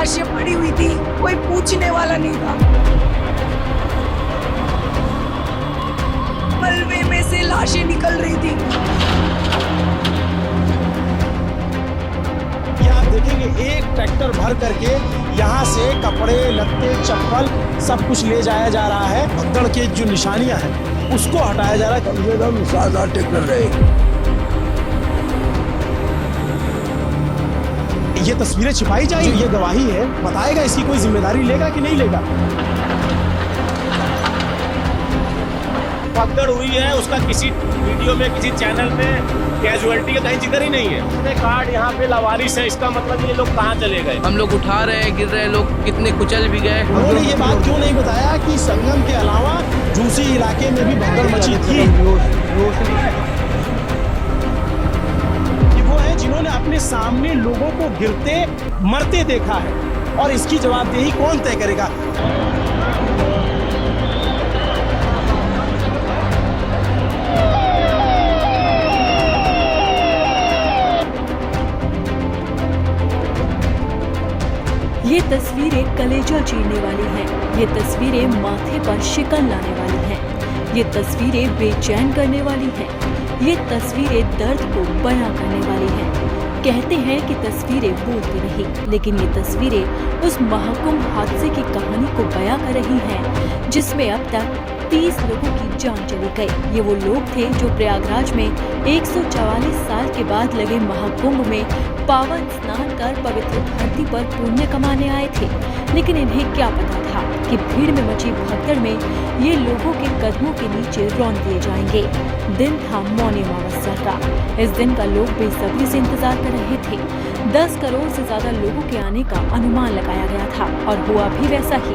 लाशें पड़ी हुई थी, कोई पूछने वाला नहीं था। मलबे में से लाशें निकल रही थी। आप देखेंगे एक ट्रैक्टर भर करके यहाँ से कपड़े, लत्ते, चप्पल सब कुछ ले जाया जा रहा है। भगदड़ की जो निशानियां हैं उसको हटाया जा रहा है। कम से कम 7-8 ट्रैक्टर रहे। ये तस्वीरें छिपाई जाएगी, ये गवाही है, बताएगा इसकी कोई जिम्मेदारी लेगा कि नहीं लेगा। भगदड़ हुई है, उसका किसी वीडियो में, किसी चैनल में कैजुअलिटी का कहीं जिक्र ही नहीं है। कार्ड यहाँ पे लावारिस है, इसका मतलब ये लोग कहाँ चले गए। हम लोग उठा रहे हैं, गिर रहे हैं, लोग कितने कुचल भी गए। उन्होंने ये बात क्यों नहीं बताया कि संगम के अलावा झूसी इलाके में भी भगदड़ मची थी। वो है जिन्होंने अपने सामने लोगों को गिरते मरते देखा है, और इसकी जवाबदेही कौन तय करेगा। ये तस्वीरें कलेजा चीरने वाली हैं। ये तस्वीरें माथे पर शिकन लाने वाली हैं। ये तस्वीरें बेचैन करने वाली हैं। ये तस्वीरें दर्द को बयां करने वाली हैं। कहते हैं कि तस्वीरें बोलती नहीं, लेकिन ये तस्वीरें उस महाकुंभ हादसे की कहानी को बयां कर रही हैं, जिसमें अब तक 30 लोगों की जान चली गई। ये वो लोग थे जो प्रयागराज में 144 साल के बाद लगे महाकुंभ में पावन स्नान कर पवित्र धरती पर पुण्य कमाने आए थे। लेकिन इन्हें क्या पता था कि भीड़ में मची भगदड़ में ये लोगों के कदमों के नीचे रौंद दिए जाएंगे। दिन था मौनी अमावस्या का। इस दिन का लोग बेसब्री से इंतजार कर रहे थे। 10 करोड़ से ज्यादा लोगों के आने का अनुमान लगाया गया था, और हुआ भी वैसा ही।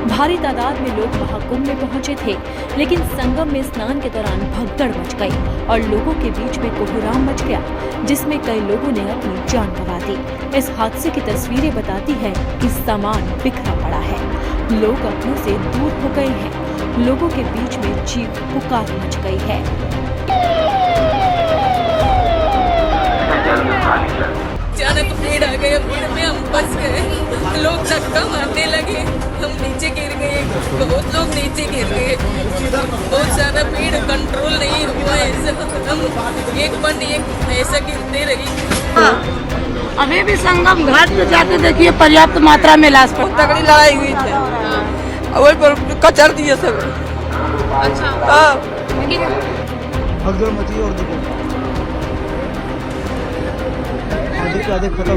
भारी तादाद में लोग महाकुंभ में पहुंचे थे, लेकिन संगम में स्नान के दौरान भगदड़ मच गई और लोगों के बीच में कोहराम मच गया, जिसमें कई लोगों ने अपनी जान गंवा दी। इस हादसे की तस्वीरें बताती है कि सामान बिखरा पड़ा है, लोग अपनों से दूर हो गए हैं, लोगों के बीच में चीख पुकार मच गई है। अचानक भीड़ आ गई, भीड़ में हम फंस गए, लोग धक्का मारने लगे, हम नीचे गिर गए, बहुत लोग नीचे गिर गए, बहुत ज्यादा भीड़ कंट्रोल नहीं हुआ, ऐसा हम एक पन एक ऐसा गिरते रही। अभी भी संगम घाट पे जाके देखिए, पर्याप्त मात्रा में लाश पर तगड़ी लड़ाई हुई थी, वही पर कचर दिए सब। अच्छा भगदड़ मची और देखो आधे खत्म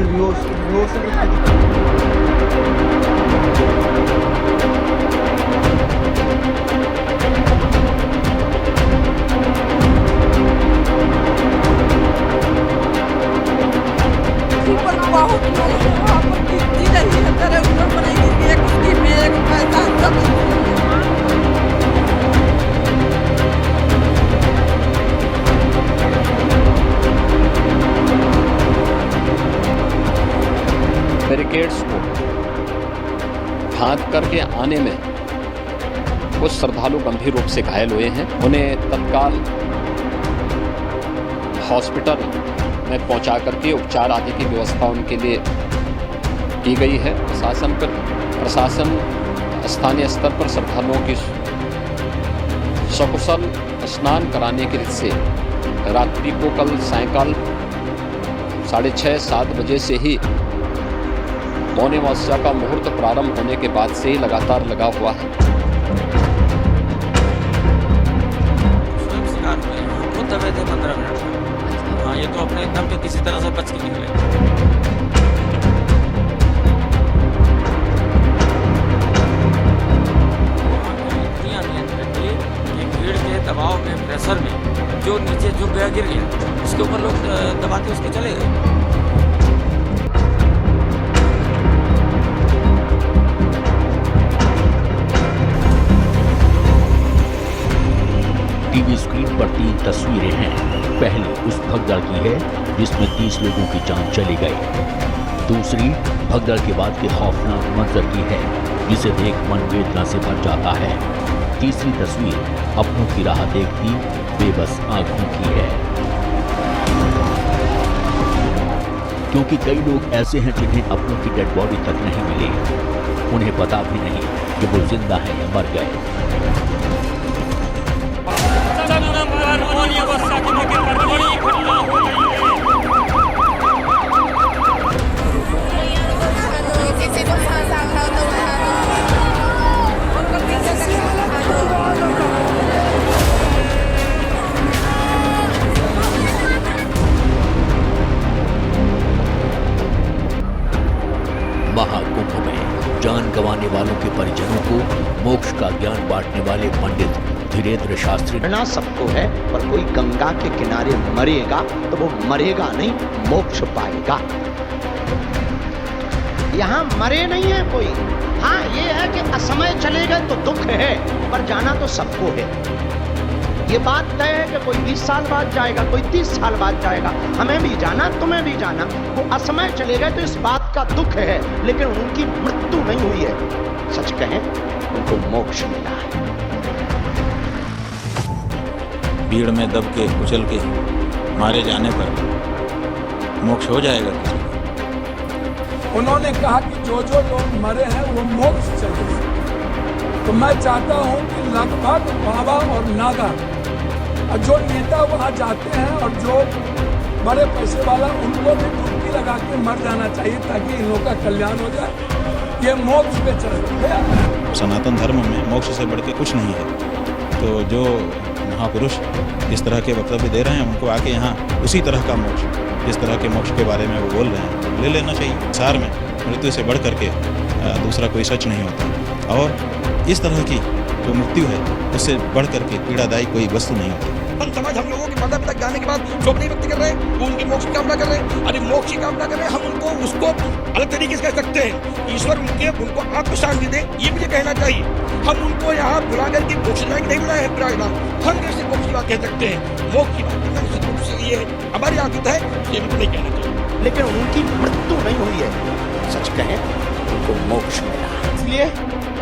बैरिकेड्स को फांद करके आने में कुछ श्रद्धालु गंभीर रूप से घायल हुए हैं। उन्हें तत्काल हॉस्पिटल में पहुंचा करके उपचार आदि की व्यवस्था उनके लिए की गई है। प्रशासन स्थानीय स्तर पर श्रद्धालुओं की सकुशल स्नान कराने के लिए से रात्रि को कल सायंकाल 6:30-7 बजे से ही मौनी अमावस्या का मुहूर्त प्रारंभ होने के बाद से ही लगातार लगा हुआ है। शिकार हुए खुद दबे थे 15 मिनट। हाँ, ये तो अपने दम पे किसी तरह से बच के निकले। भीड़ के दबाव में, प्रेशर में जो नीचे झुक गया, गिर गया, उसके ऊपर लोग दबाते उसके चले गए। टीवी स्क्रीन पर 3 तस्वीरें हैं। पहली उस भगदड़ की है जिसमें 30 लोगों की जान चली गई। दूसरी भगदड़ के बाद के खौफनाक मंजर की है, जिसे देख मन वेदना से भर जाता है। तीसरी तस्वीर अपनों की राह देखती बेबस आंखों की है। क्योंकि कई लोग ऐसे हैं जिन्हें अपनों की डेड बॉडी तक नहीं मिली। उन्हें पता भी नहीं कि वो जिंदा है या मर गए। महाकुंभ में जान गंवाने वालों के परिजनों को मोक्ष का ज्ञान बांटने वाले पंडित धीरेन्द्र शास्त्री। मरना सबको है, पर कोई गंगा के किनारे मरेगा तो वो मरेगा नहीं, मोक्ष पाएगा। यहाँ मरे नहीं है कोई। हाँ, ये है कि असमय चले गए तो दुख है, पर जाना तो सबको है। ये बात तय है कि कोई 20 साल बाद जाएगा, कोई 30 साल बाद जाएगा। हमें भी जाना, तुम्हें भी जाना। वो असमय चले गए तो इस बात का दुख है, लेकिन उनकी मृत्यु नहीं हुई है। सच कहें, उनको मोक्ष मिला है। भीड़ में दब के कुचल के मारे जाने पर मोक्ष हो जाएगा किसी को। उन्होंने कहा कि जो जो लोग मरे हैं वो मोक्ष चले। तो मैं चाहता हूं कि लगभग बाबा और नागा और जो नेता वहां जाते हैं और जो बड़े पैसे वाला, उनको भी डुबकी लगा के मर जाना चाहिए ताकि इन लोगों का कल्याण हो जाए। ये मोक्ष पे चल। सनातन धर्म में मोक्ष से बढ़ के कुछ नहीं है। तो जो महापुरुष इस तरह के वक्तव्य दे रहे हैं, उनको आके यहाँ उसी तरह का मोक्ष, जिस तरह के मोक्ष के बारे में वो बोल रहे हैं, ले लेना चाहिए। सार में मृत्यु से बढ़ करके दूसरा कोई सच नहीं होता, और इस तरह की जो मृत्यु है उससे बढ़ करके पीड़ादायी कोई वस्तु नहीं होती। समाज हम लोगों के माता पिता जाने के बाद शोक नहीं व्यक्त कर रहे हैं, वो उनकी मोक्ष की कामना कर रहे हैं। अरे मोक्ष की कामना कर रहे हैं, हम उनको उसको अलग तरीके से कह सकते हैं। ईश्वर उनको आत्म शांति दे, ये मुझे कहना चाहिए। हम उनको यहाँ बुला करके मोक्ष नहीं बुलाए हैं, हम कैसे मोक्ष की बात कह सकते हैं? मोक्ष की बात करना निश्चित रूप से ये हमारी आदत है, ये बिल्कुल नहीं कहना चाहिए। लेकिन उनकी मृत्यु नहीं हुई है। सच कहें, उनको मोक्ष मिला। इसलिए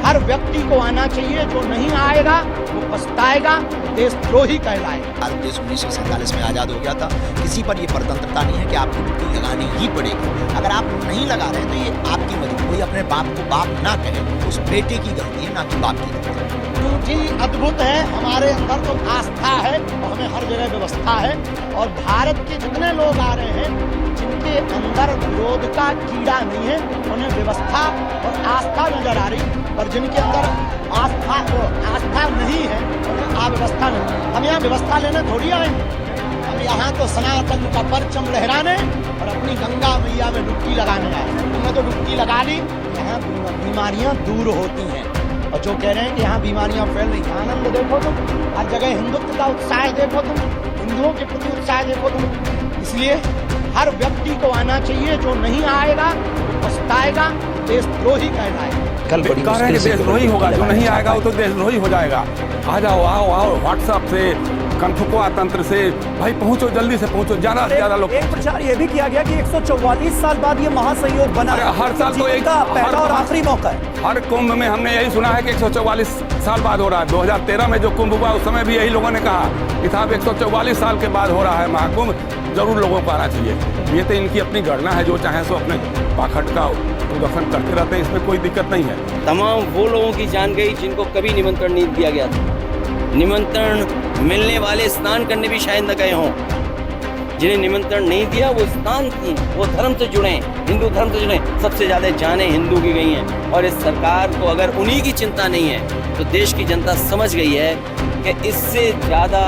हर व्यक्ति को आना चाहिए। जो नहीं आएगा वो पछताएगा, देशद्रोही कहलाएगा। भारत देश 1947 में आज़ाद हो गया था। किसी पर ये परतंत्रता नहीं है कि आपको डुबकी लगानी ही पड़ेगी। अगर आप नहीं लगा रहे तो ये आपकी मजबूरी। कोई अपने बाप को बाप ना कहे, उस बेटे की गलती है, ना कि बाप की गलती है। जी अद्भुत है। हमारे अंदर तो आस्था है और हमें हर जगह व्यवस्था है। और भारत के जितने लोग आ रहे हैं जिनके अंदर विरोध का कीड़ा नहीं है, उन्हें व्यवस्था और आस्था नजर आ रही, और जिनके अंदर आस्था नहीं है उन्हें अव्यवस्था नहीं। हम यहाँ व्यवस्था लेने थोड़ी आए, हम यहाँ तो सनातन का परचम लहराने और अपनी गंगा मैया में डुबकी लगाने आए। हमने तो डुबकी लगा ली। यहाँ बीमारियाँ दूर होती हैं, और जो कह रहे हैं कि यहाँ बीमारियाँ फैल रही, आनंद देखो तुम, हर जगह हिंदुत्व का उत्साह देखो तुम, हिंदुओं के प्रति उत्साह देखो तुम। इसलिए हर व्यक्ति को आना चाहिए। जो नहीं आएगा वो पछताएगा, देशद्रोही कहलाएगा। कल कह रहे हैं कि देशद्रोही होगा, जो नहीं आएगा वो तो देशद्रोही हो जाएगा। आ जाओ, आओ व्हाट्सएप से, कनफुकुआ तंत्र से, भाई पहुंचो, जल्दी से पहुंचो, ज्यादा से ज्यादा लोग। एक प्रचार ये भी किया गया कि 144 साल बाद ये महासंयोग बना। हर साल तो एक पहला और आखिरी मौका है। हर कुंभ में हमने यही सुना है कि 144 साल बाद हो रहा है। 2013 में जो कुंभ हुआ उस समय भी यही लोगों ने कहा कि साहब 144 साल के बाद हो रहा है महाकुंभ, जरूर लोगों को आना चाहिए। ये तो इनकी अपनी गणना है, जो चाहे सो अपने पाखंड का प्रदर्शन करते रहते हैं, इसमें कोई दिक्कत नहीं है। तमाम वो लोगों की जान गई जिनको कभी निमंत्रण नहीं दिया गया था। निमंत्रण मिलने वाले स्नान करने भी शायद न गए हों। जिन्हें निमंत्रण नहीं दिया वो स्नान किए, वो धर्म से जुड़े, हिंदू धर्म से जुड़े। सबसे ज़्यादा जानें हिंदू की गई हैं, और इस सरकार को अगर उन्हीं की चिंता नहीं है तो देश की जनता समझ गई है कि इससे ज़्यादा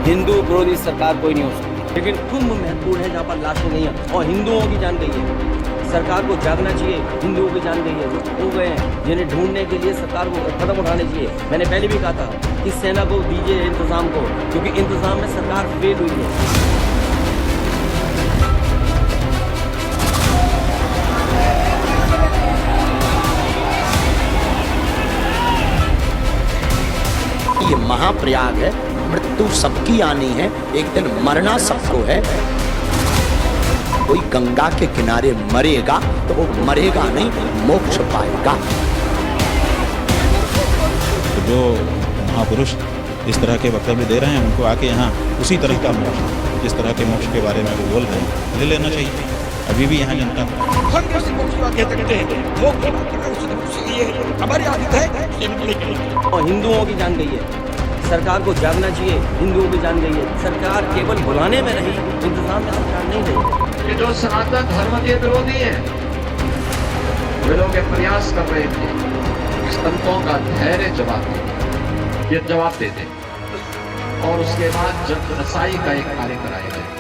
हिंदू विरोधी सरकार कोई नहीं हो सकती। लेकिन कुंभ महत्वपूर्ण है, जहाँ पर लाशें गई हैं और हिंदुओं की जान गई है। सरकार को जागना चाहिए। हिंदुओं की जान गई है, जो खो गए हैं, जिन्हें ढूंढने के लिए सरकार को कदम उठाने चाहिए। मैंने पहले भी कहा था कि सेना को दीजिए इंतजाम को, क्योंकि इंतजाम में सरकार फेल हुई है। ये महाप्रयाग है। मृत्यु सबकी आनी है, एक दिन मरना सबको है। कोई गंगा के किनारे मरेगा तो वो मरेगा नहीं, मोक्ष पाएगा। तो जो महापुरुष इस तरह के वक्तव्य दे रहे हैं, उनको आके यहाँ उसी तरह का मोक्ष जिस तरह के मोक्ष के बारे में वो बोल रहे हैं, ले लेना चाहिए। अभी भी यहाँ जनता हम कैसे मोक्ष की बात कह सकते हैं? मोक्ष की बात करना उससे ये हमारी आदत है, ये भी नहीं। और हिंदुओं की जान गई है, सरकार को जागना चाहिए। हिंदुओं की जान गई है, सरकार केवल बुलाने में रही, इंतजाम में सरकार नहीं रही। ये जो सनातन धर्म के विरोधी हैं, वे लोग ये प्रयास कर रहे थे संतों का धैर्य जवाब देते और उसके बाद जब रसाई का एक कार्य कराया गया।